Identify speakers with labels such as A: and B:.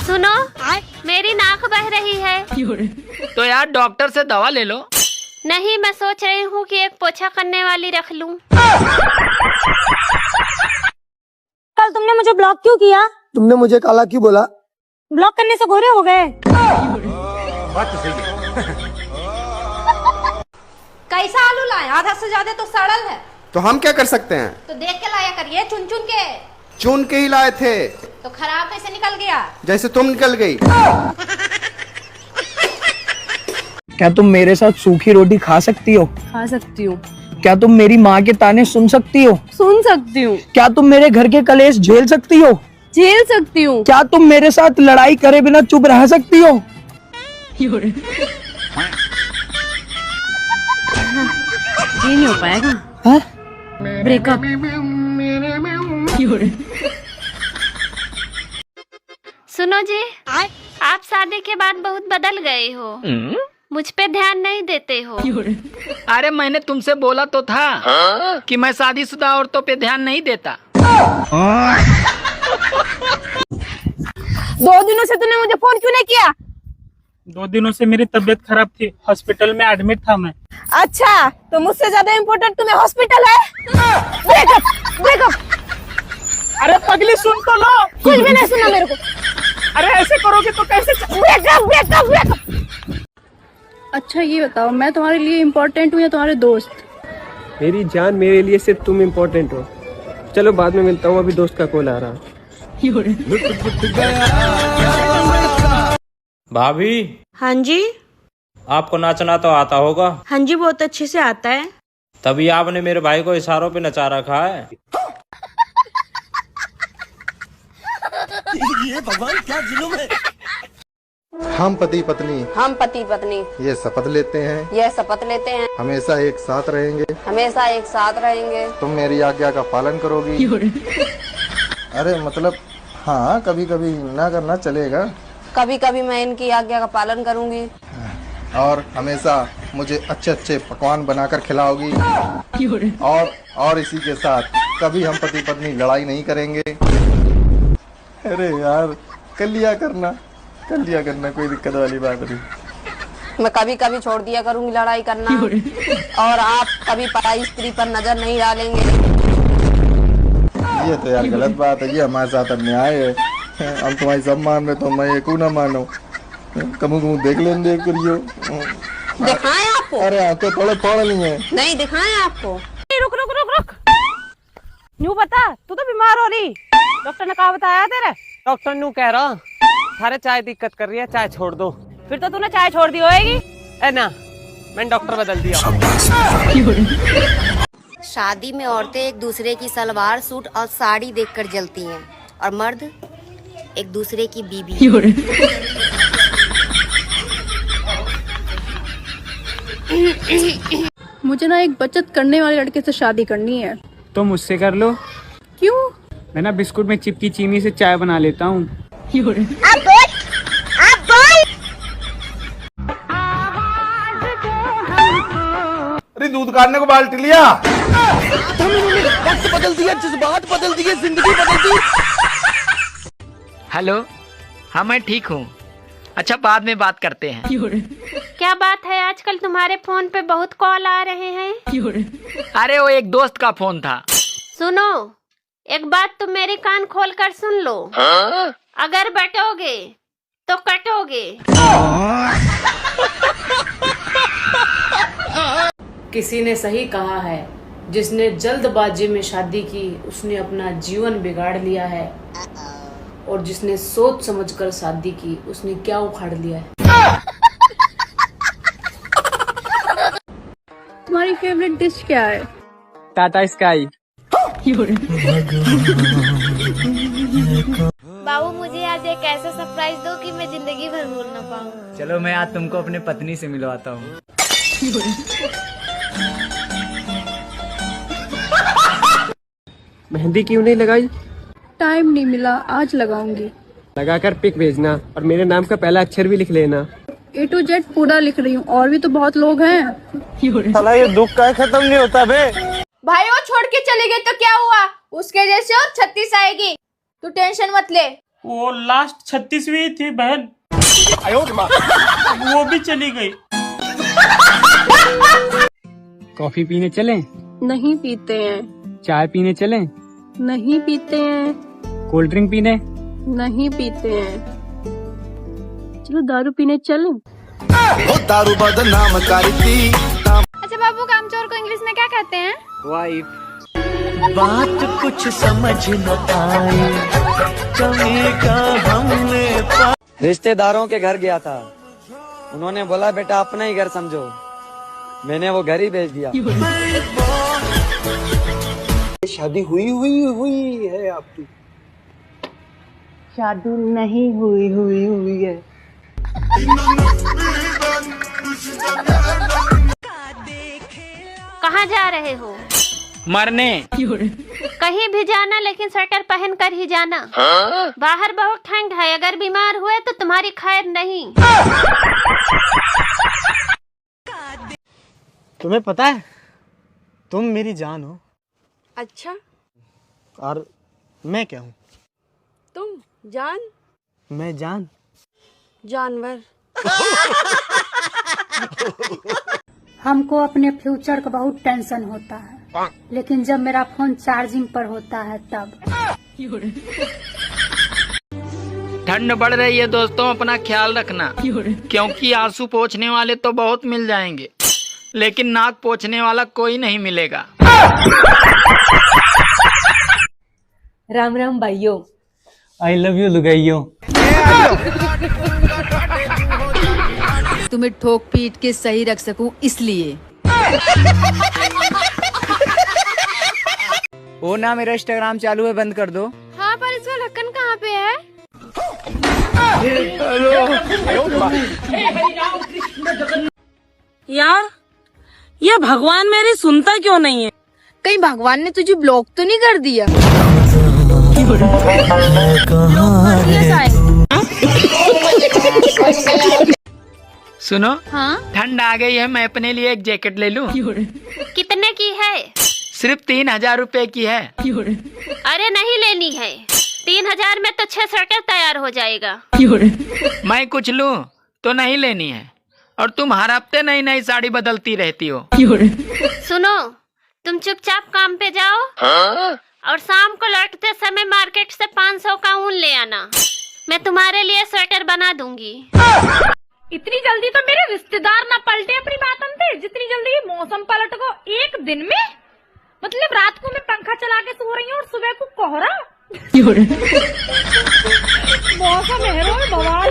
A: सुनो, मेरी नाक बह रही है।
B: तो यार डॉक्टर से दवा ले लो।
A: नहीं, मैं सोच रही हूँ कि एक पोछा करने वाली रख लूं।
C: कल तुमने मुझे ब्लॉक क्यों किया?
D: तुमने मुझे काला क्यों बोला?
C: ब्लॉक करने से गोरे हो गए।
E: बात तो सही है।
F: कैसा आलू लाए? आधा से ज्यादा तो सड़ल है।
E: तो हम क्या कर सकते हैं?
F: तो देख के लाया करिए, चुन चुन के।
E: चुन के ही लाए थे।
F: तो खराब कैसे निकल गया?
E: जैसे तुम निकल गई।
G: क्या तुम मेरे साथ सूखी रोटी खा सकती हो?
C: खा सकती हूँ।
G: क्या तुम मेरी माँ के ताने सुन सकती हो?
C: सुन सकती हूँ।
G: क्या तुम मेरे घर के कलेश झेल सकती हो?
C: झेल सकती हूँ।
G: क्या तुम मेरे साथ लड़ाई करे बिना चुप रह सकती हो?
C: ये नहीं हो पाएगा।
G: हाँ?
C: ब्रेकअप।
A: सुनो जी, आप शादी के बाद बहुत बदल गए हो। मुझ पे ध्यान नहीं देते हो।
B: अरे मैंने तुमसे बोला तो था कि मैं शादीशुदा औरतों पे ध्यान नहीं देता।
C: 2 दिनों से तूने मुझे फोन क्यों नहीं किया?
H: 2 दिनों से मेरी तबीयत खराब थी, हॉस्पिटल में एडमिट था मैं।
C: अच्छा, तो मुझसे ज्यादा इम्पोर्टेंट तुम्हें हॉस्पिटल है? Breakup, breakup.
H: अरे पगली सुन तो लो।
C: कुछ भी नहीं सुना मेरे को।
H: अरे ऐसे करोगे तो कैसे?
C: Breakup, breakup, breakup.
I: अच्छा ये बताओ, मैं तुम्हारे लिए इम्पोर्टेंट हूँ या तुम्हारे दोस्त?
J: मेरी जान, मेरे लिए सिर्फ तुम इम्पोर्टेंट हो। चलो बाद में मिलता हूँ, अभी दोस्त का कॉल आ रहा।
K: भाभी।
C: हाँ जी।
K: आपको नाचना तो आता होगा?
C: हाँ जी, बहुत अच्छे से आता है।
K: तभी आपने मेरे भाई को इशारों पे नचा रखा है।
D: ये भगवान क्या जुल्म है।
E: हम पति पत्नी
F: ये
E: शपथ लेते हैं हमेशा एक साथ रहेंगे। तुम मेरी आज्ञा का पालन करोगी। अरे मतलब हाँ, कभी कभी ना करना चलेगा।
F: कभी कभी मैं इनकी आज्ञा का पालन करूंगी।
E: और हमेशा मुझे अच्छे अच्छे पकवान बनाकर खिलाओगी। और इसी के साथ कभी हम पति पत्नी लड़ाई नहीं करेंगे। अरे यार, कर लिया करना, कोई दिक्कत वाली बात नहीं।
F: मैं कभी कभी छोड़ दिया करूंगी लड़ाई करना। और आप कभी पराई स्त्री पर नजर नहीं डालेंगे।
E: ये तो यार गलत बात है, ये हमारे साथ अन्याय है। हम तुम्हारी सब मान रहे तो मैं एक ना मानो। कमू देख लेंगे करियो।
F: दिखाएं आपको?
E: अरे आंखें थोड़े फोड़ ली है।
F: नहीं दिखाएं आपको?
C: रुक रुक रुक रुक। न्यू बता, तू तो बीमार हो रही। डॉक्टर ने कहा बताया तेरे?
J: डॉक्टर न्यू कह रहा, थारे चाय दिक्कत कर रही है, चाय छोड़ दो।
C: फिर तो तूने चाय छोड़ दी होएगी।
J: है ना, मैंने डॉक्टर बदल दिया।
L: शादी में औरतें एक दूसरे की सलवार सूट और साड़ी देखकर जलती हैं और मर्द एक दूसरे की बीबी।
I: मुझे ना एक बचत करने वाले लड़के से शादी करनी है।
H: तो मुझसे कर लो।
I: क्यों?
H: मैं ना बिस्कुट में चिपकी चीनी से चाय बना लेता हूँ।
E: अरे दूध काटने को बाल्टी लिया।
D: वक्त बदल दिया, जज्बात बदल दिए, जिंदगी बदल दी।
B: हेलो, हाँ मैं ठीक हूँ। अच्छा बाद में बात करते हैं।
A: क्या बात है, आजकल तुम्हारे फोन पे बहुत कॉल आ रहे हैं।
B: अरे वो एक दोस्त का फोन था।
A: सुनो, एक बात तुम मेरे कान खोल कर सुन लो। अगर बटोगे तो कटोगे।
I: किसी ने सही कहा है, जिसने जल्दबाजी में शादी की उसने अपना जीवन बिगाड़ लिया है, और जिसने सोच समझकर शादी की उसने क्या उखाड़ लिया है। तुम्हारी फेवरेट डिश क्या है?
J: टाटा स्काई।
A: बाबू, मुझे आज एक ऐसा सरप्राइज दो कि मैं जिंदगी भर भूल न पाऊँ।
H: चलो मैं आज तुमको अपने पत्नी से मिलवाता हूँ।
J: मेहंदी क्यों नहीं लगाई?
I: टाइम नहीं मिला, आज लगाऊंगी।
J: लगाकर पिक भेजना और मेरे नाम का पहला अक्षर भी लिख लेना।
I: A to Z पूरा लिख रही हूँ, और भी तो बहुत लोग हैं।
J: साला ये दुख का खत्म नहीं होता बे।
F: भाई वो छोड़ के चले गए तो क्या हुआ? उसके जैसे और 36 आएगी। तू टेंशन मत ले,
H: वो लास्ट 36वीं थी बहन, वो भी चली गई।
J: कॉफी पीने चलें?
C: नहीं पीते हैं।
J: चाय पीने चलें?
C: नहीं पीते हैं।
J: कोल्ड ड्रिंक पीने?
C: नहीं पीते हैं। चलो दारू पीने चलें।
D: दारू बदनाम करती।
C: अच्छा बाबू, कामचोर को इंग्लिश में क्या कहते हैं?
J: वाइफ।
D: बात कुछ समझ न आए, कमी का हमने
G: रिश्तेदारों के घर गया था, उन्होंने बोला बेटा अपना ही घर समझो, मैंने वो घर ही भेज दिया। शादी हुई है आपकी?
C: शादी नहीं हुई है।
A: कहाँ जा रहे हो?
B: मरने।
A: कहीं भी जाना, लेकिन स्वेटर पहन कर ही जाना। बाहर बहुत ठंड है, अगर बीमार हुए तो तुम्हारी खैर नहीं।
G: तुम्हें पता है तुम मेरी जान हो।
C: अच्छा,
G: और मैं क्या हूँ?
C: तुम जान?
G: मैं जान
C: जानवर।
M: हमको अपने फ्यूचर का बहुत टेंशन होता है, लेकिन जब मेरा फोन चार्जिंग पर होता है तब।
B: ठंड बढ़ रही है दोस्तों, अपना ख्याल रखना, क्योंकि आंसू पोंछने वाले तो बहुत मिल जाएंगे, लेकिन नाक पोंछने वाला कोई नहीं मिलेगा।
C: राम राम भाइयों।
J: आई लव यू लुगाइयों।
M: तुम्हें ठोक पीट के सही रख सकूं इसलिए।
G: वो ना मेरा इंस्टाग्राम चालू है, बंद कर दो।
C: हाँ, पर इसका ढक्कन कहाँ पे है?
I: यार, ये भगवान मेरी सुनता क्यों नहीं है?
C: कहीं भगवान ने तुझे ब्लॉक तो नहीं कर दिया?
B: सुनो,
C: हाँ?
B: ठंड आ गई है, मैं अपने लिए एक जैकेट ले लूं?
A: कितने की है?
B: सिर्फ 3000 रुपए की है।
A: अरे नहीं लेनी है, 3000 में तो 6 स्वेटर तैयार हो जाएगा।
B: मैं कुछ लूं तो नहीं लेनी है, और तुम हर हफ्ते नई नई साड़ी बदलती रहती हो।
A: सुनो, तुम चुपचाप काम पे जाओ, और शाम को लौटते समय मार्केट से 500 का ऊन ले आना, मैं तुम्हारे लिए स्वेटर बना दूंगी।
C: इतनी जल्दी तो मेरे रिश्तेदार ना पलटे अपनी बातों पे, जितनी जल्दी ये मौसम पलट गो एक दिन में। मतलब रात को मैं पंखा चला के सो रही हूँ और सुबह को कोहरा। मौसम है बवाल।